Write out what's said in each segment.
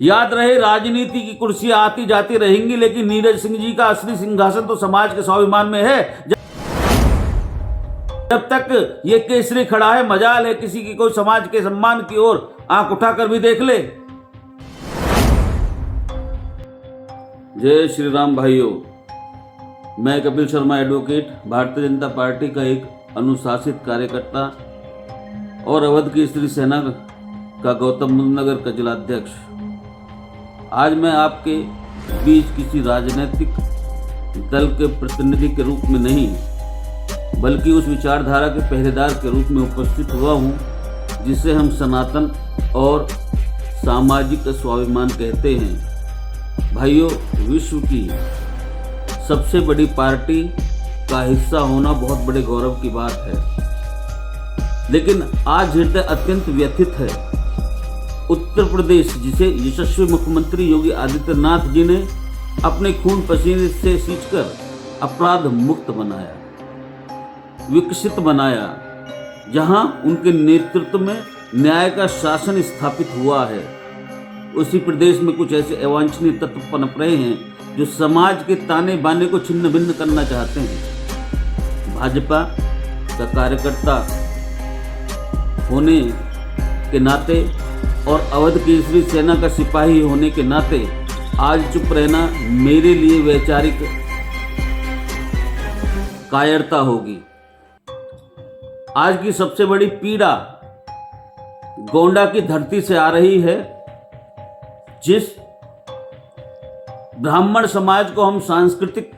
याद रहे, राजनीति की कुर्सियां आती जाती रहेंगी, लेकिन नीरज सिंह जी का असली सिंहासन तो समाज के स्वाभिमान में है। जब तक ये केसरी खड़ा है, मजाल है किसी की कोई समाज के सम्मान की ओर आंख उठाकर भी देख ले। जय श्री राम भाइयों, मैं कपिल शर्मा एडवोकेट, भारतीय जनता पार्टी का एक अनुशासित कार्यकर्ता और अवध केसरी सेना का गौतम बुद्ध नगर का जिलाध्यक्ष। आज मैं आपके बीच किसी राजनीतिक दल के प्रतिनिधि के रूप में नहीं, बल्कि उस विचारधारा के पहरेदार के रूप में उपस्थित हुआ हूँ जिसे हम सनातन और सामाजिक स्वाभिमान कहते हैं। भाइयों, विश्व की सबसे बड़ी पार्टी का हिस्सा होना बहुत बड़े गौरव की बात है, लेकिन आज हृदय अत्यंत व्यथित है। उत्तर प्रदेश, जिसे यशस्वी मुख्यमंत्री योगी आदित्यनाथ जी ने अपने खून पसीने से सींचकर अपराध मुक्त बनाया, विकसित बनाया, जहां उनके नेतृत्व में न्याय का शासन स्थापित हुआ है, उसी प्रदेश में कुछ ऐसे अवांछनीय तत्व पनप रहे हैं जो समाज के ताने बाने को छिन्न भिन्न करना चाहते हैं। भाजपा का कार्यकर्ता होने के नाते और अवध केसरी सेना का सिपाही होने के नाते आज चुप रहना मेरे लिए वैचारिक कायरता होगी। आज की सबसे बड़ी पीड़ा गोंडा की धरती से आ रही है। जिस ब्राह्मण समाज को हम सांस्कृतिक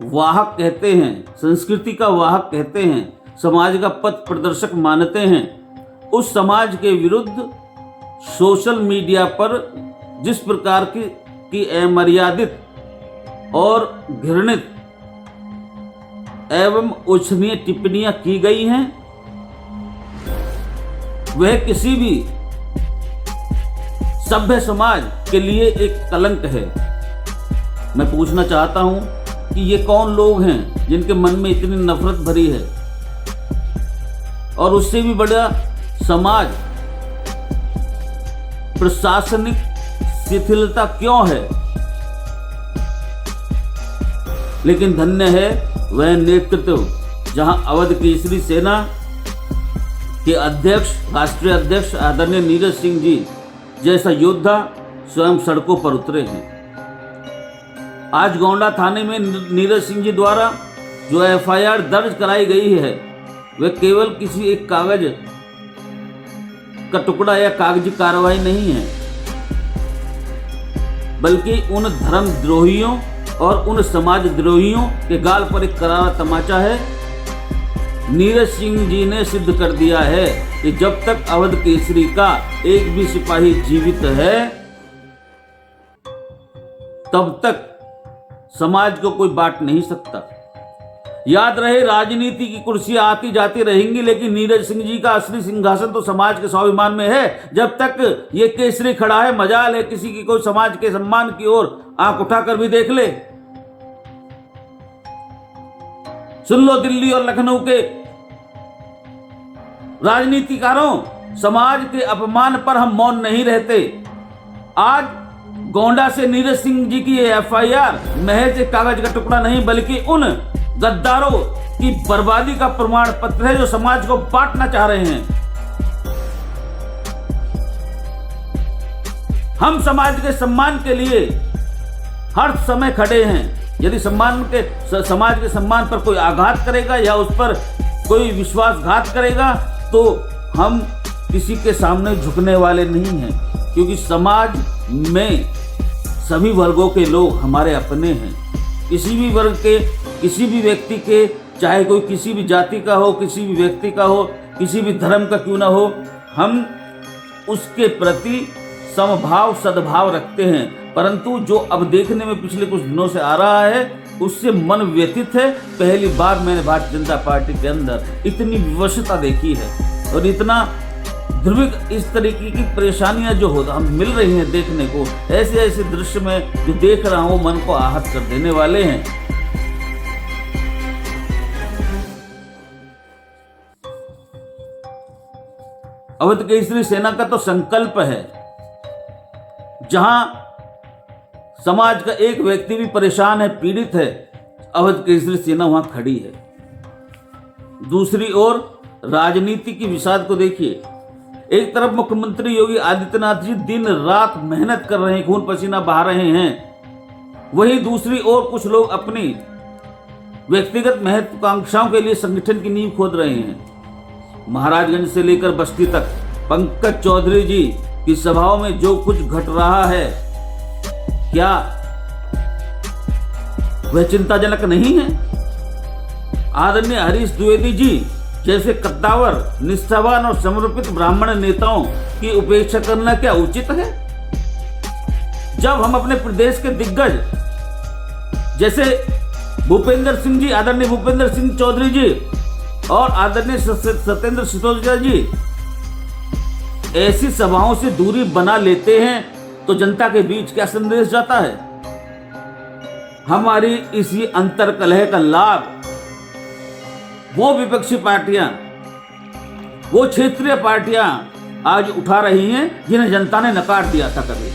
वाहक कहते हैं, संस्कृति का वाहक कहते हैं, समाज का पथ प्रदर्शक मानते हैं, उस समाज के विरुद्ध सोशल मीडिया पर जिस प्रकार की अमर्यादित और घृणित एवं उच्छनीय टिप्पणियां की गई हैं, वह किसी भी सभ्य समाज के लिए एक कलंक है। मैं पूछना चाहता हूं कि ये कौन लोग हैं जिनके मन में इतनी नफरत भरी है, और उससे भी बड़ा समाज प्रशासनिक शिथिलता क्यों है। लेकिन धन्य है वह नेतृत्व जहां अवध केसरी सेना के अध्यक्ष, राष्ट्रीय अध्यक्ष आदरणीय नीरज सिंह जी जैसा योद्धा स्वयं सड़कों पर उतरे हैं। आज गोंडा थाने में नीरज सिंह जी द्वारा जो एफआईआर दर्ज कराई गई है, वह केवल किसी एक कागज का टुकड़ा या कागजी कार्रवाई नहीं है, बल्कि उन धर्मद्रोहियों और उन समाज द्रोहियों के गाल पर एक करारा तमाचा है। नीरज सिंह जी ने सिद्ध कर दिया है कि जब तक अवध केसरी का एक भी सिपाही जीवित है, तब तक समाज को कोई बांट नहीं सकता। याद रहे, राजनीति की कुर्सियां आती जाती रहेंगी, लेकिन नीरज सिंह जी का असली सिंहासन तो समाज के स्वाभिमान में है। जब तक ये केसरी खड़ा है, मजाल है किसी की कोई समाज के सम्मान की ओर आंख उठाकर भी देख ले। सुन लो दिल्ली और लखनऊ के राजनीतिकारों, समाज के अपमान पर हम मौन नहीं रहते। आज गोंडा से नीरज सिंह जी की एफआईआर महज एक कागज का टुकड़ा नहीं, बल्कि उन गद्दारों की बर्बादी का प्रमाण पत्र है जो समाज को बांटना चाह रहे हैं। हम समाज के सम्मान के लिए हर समय खड़े हैं। यदि समाज के सम्मान पर कोई आघात करेगा या उस पर कोई विश्वासघात करेगा, तो हम किसी के सामने झुकने वाले नहीं हैं, क्योंकि समाज में सभी वर्गों के लोग हमारे अपने हैं। किसी भी वर्ग के, किसी भी व्यक्ति के, चाहे कोई किसी भी जाति का हो, किसी भी व्यक्ति का हो, किसी भी धर्म का क्यों ना हो, हम उसके प्रति समभाव सद्भाव रखते हैं। परंतु जो अब देखने में पिछले कुछ दिनों से आ रहा है, उससे मन व्यथित है। पहली बार मैंने भारतीय जनता पार्टी के अंदर इतनी विवशता देखी है और इतना ध्रुविक इस तरीके की परेशानियां जो हम मिल रही हैं देखने को, ऐसे ऐसे दृश्य में जो देख रहा हूं, मन को आहत कर देने वाले हैं। अवध केसरी सेना का तो संकल्प है जहां समाज का एक व्यक्ति भी परेशान है, पीड़ित है, अवध केसरी सेना वहां खड़ी है। दूसरी ओर राजनीति की विषाद को देखिए। एक तरफ मुख्यमंत्री योगी आदित्यनाथ जी दिन रात मेहनत कर रहे हैं, खून पसीना बहा रहे हैं। वहीं दूसरी ओर कुछ लोग अपनी व्यक्तिगत महत्वाकांक्षाओं के लिए संगठन की नींव खोद रहे हैं। महाराजगंज से लेकर बस्ती तक पंकज चौधरी जी की सभाओं में जो कुछ घट रहा है, क्या वह चिंताजनक नहीं है? आदरणीय हरीश द्विवेदी जी जैसे कद्दावर, निष्ठावान और समर्पित ब्राह्मण नेताओं की उपेक्षा करना क्या उचित है? जब हम अपने प्रदेश के दिग्गज जैसे भूपेंद्र सिंह जी, आदरणीय भूपेंद्र सिंह चौधरी जी और आदरणीय सत्येंद्र सिसोदिया जी ऐसी सभाओं से दूरी बना लेते हैं तो जनता के बीच क्या संदेश जाता है? हमारी इसी अंतर कलह का लाभ वो विपक्षी पार्टियां, वो क्षेत्रीय पार्टियां आज उठा रही हैं जिन्हें जनता ने नकार दिया था कभी।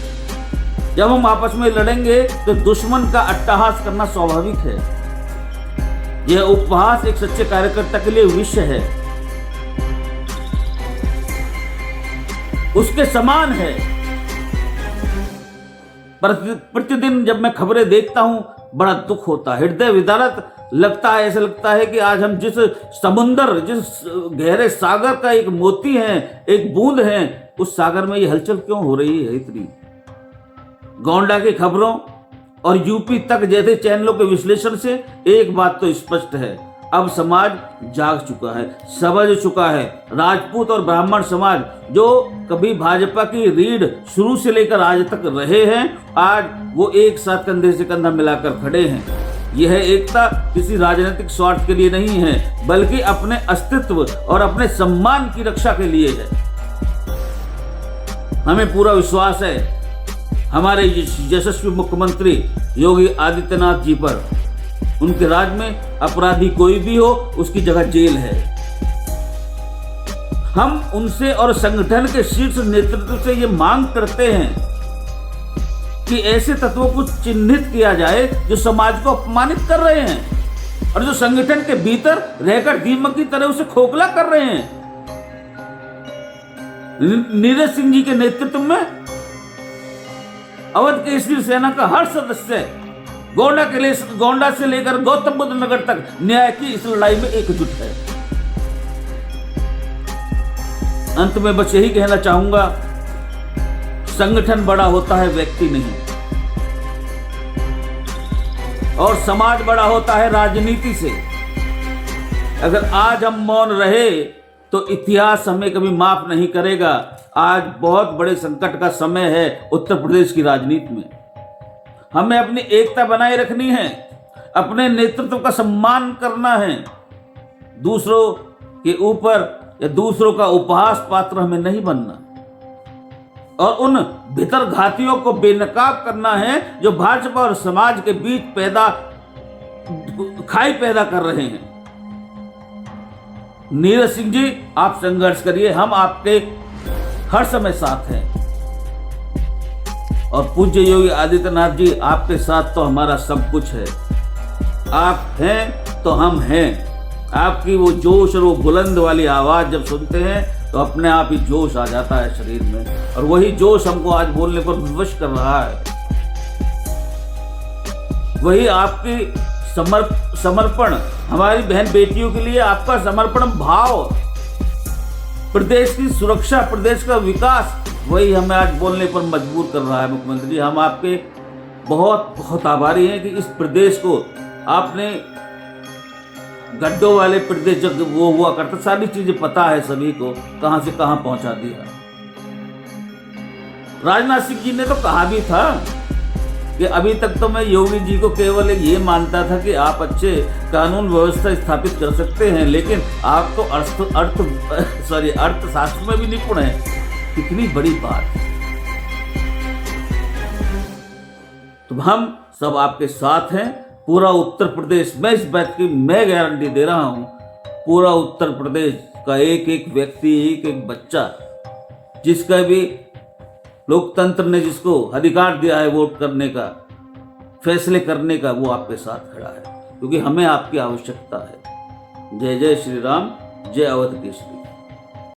जब हम आपस में लड़ेंगे तो दुश्मन का अट्टहास करना स्वाभाविक है। यह उपहास एक सच्चे कार्यकर्ता के लिए विषय है, उसके समान है। प्रतिदिन जब मैं खबरें देखता हूं बड़ा दुख होता है, हृदय विदारक लगता है। ऐसा लगता है कि आज हम जिस समुंदर, जिस गहरे सागर का एक मोती है, एक बूंद है, उस सागर में ये हलचल क्यों हो रही है इतनी? गोंडा की खबरों और यूपी तक जैसे चैनलों के विश्लेषण से एक बात तो स्पष्ट है, अब समाज जाग चुका है, समझ चुका है। राजपूत और ब्राह्मण समाज जो कभी भाजपा की रीढ़ शुरू से लेकर आज तक रहे हैं, आज वो एक साथ कंधे से कंधा मिलाकर खड़े हैं। यह एकता किसी राजनीतिक स्वार्थ के लिए नहीं है, बल्कि अपने अस्तित्व और अपने सम्मान की रक्षा के लिए है। हमें पूरा विश्वास है हमारे यशस्वी मुख्यमंत्री योगी आदित्यनाथ जी पर। उनके राज में अपराधी कोई भी हो, उसकी जगह जेल है। हम उनसे और संगठन के शीर्ष नेतृत्व से ये मांग करते हैं कि ऐसे तत्वों को चिन्हित किया जाए जो समाज को अपमानित कर रहे हैं और जो संगठन के भीतर रहकर दीमक की तरह उसे खोखला कर रहे हैं। नीरज सिंह जी के नेतृत्व में अवध केसरी सेना का हर सदस्य गोंडा से लेकर गौतम बुद्ध नगर तक न्याय की इस लड़ाई में एकजुट है। अंत में बस यही कहना चाहूंगा, संगठन बड़ा होता है, व्यक्ति नहीं। और समाज बड़ा होता है राजनीति से। अगर आज हम मौन रहे तो इतिहास हमें कभी माफ नहीं करेगा। आज बहुत बड़े संकट का समय है उत्तर प्रदेश की राजनीति में। हमें अपनी एकता बनाए रखनी है, अपने नेतृत्व का सम्मान करना है। दूसरों के ऊपर या दूसरों का उपहास पात्र हमें नहीं बनना और उन भीतर घातियों को बेनकाब करना है जो भाजपा और समाज के बीच खाई पैदा कर रहे हैं। नीरज सिंह जी, आप संघर्ष करिए, हम आपके हर समय साथ हैं। और पूज्य योगी आदित्यनाथ जी, आपके साथ तो हमारा सब कुछ है। आप हैं तो हम हैं। आपकी वो जोश और वो बुलंद वाली आवाज जब सुनते हैं तो अपने आप ही जोश आ जाता है शरीर में, और वही जोश हमको आज बोलने पर विवश कर रहा है। वही आपकी समर्पण, हमारी बहन बेटियों के लिए आपका समर्पण भाव, प्रदेश की सुरक्षा, प्रदेश का विकास, वही हमें आज बोलने पर मजबूर कर रहा है। मुख्यमंत्री जी, हम आपके बहुत बहुत आभारी हैं कि इस प्रदेश को आपने गड्ढों वाले प्रदेश जब वो हुआ करता, सारी चीजें पता है सभी को, कहां से कहां पहुंचा दिया। राजनाथ सिंह जी ने तो कहा भी था कि अभी तक तो मैं योगी जी को केवल ये मानता था कि आप अच्छे कानून व्यवस्था स्थापित कर सकते हैं, लेकिन आप तो अर्थशास्त्र में भी निपुण हैं। कितनी बड़ी बात। तो हम सब आपके साथ हैं। पूरा उत्तर प्रदेश, मैं इस बात की मैं गारंटी दे रहा हूं, पूरा उत्तर प्रदेश का एक एक व्यक्ति, एक एक बच्चा जिसका भी लोकतंत्र ने जिसको अधिकार दिया है वोट करने का, फैसले करने का, वो आपके साथ खड़ा है, क्योंकि हमें आपकी आवश्यकता है। जय जय श्री राम, जय अवध केसरी।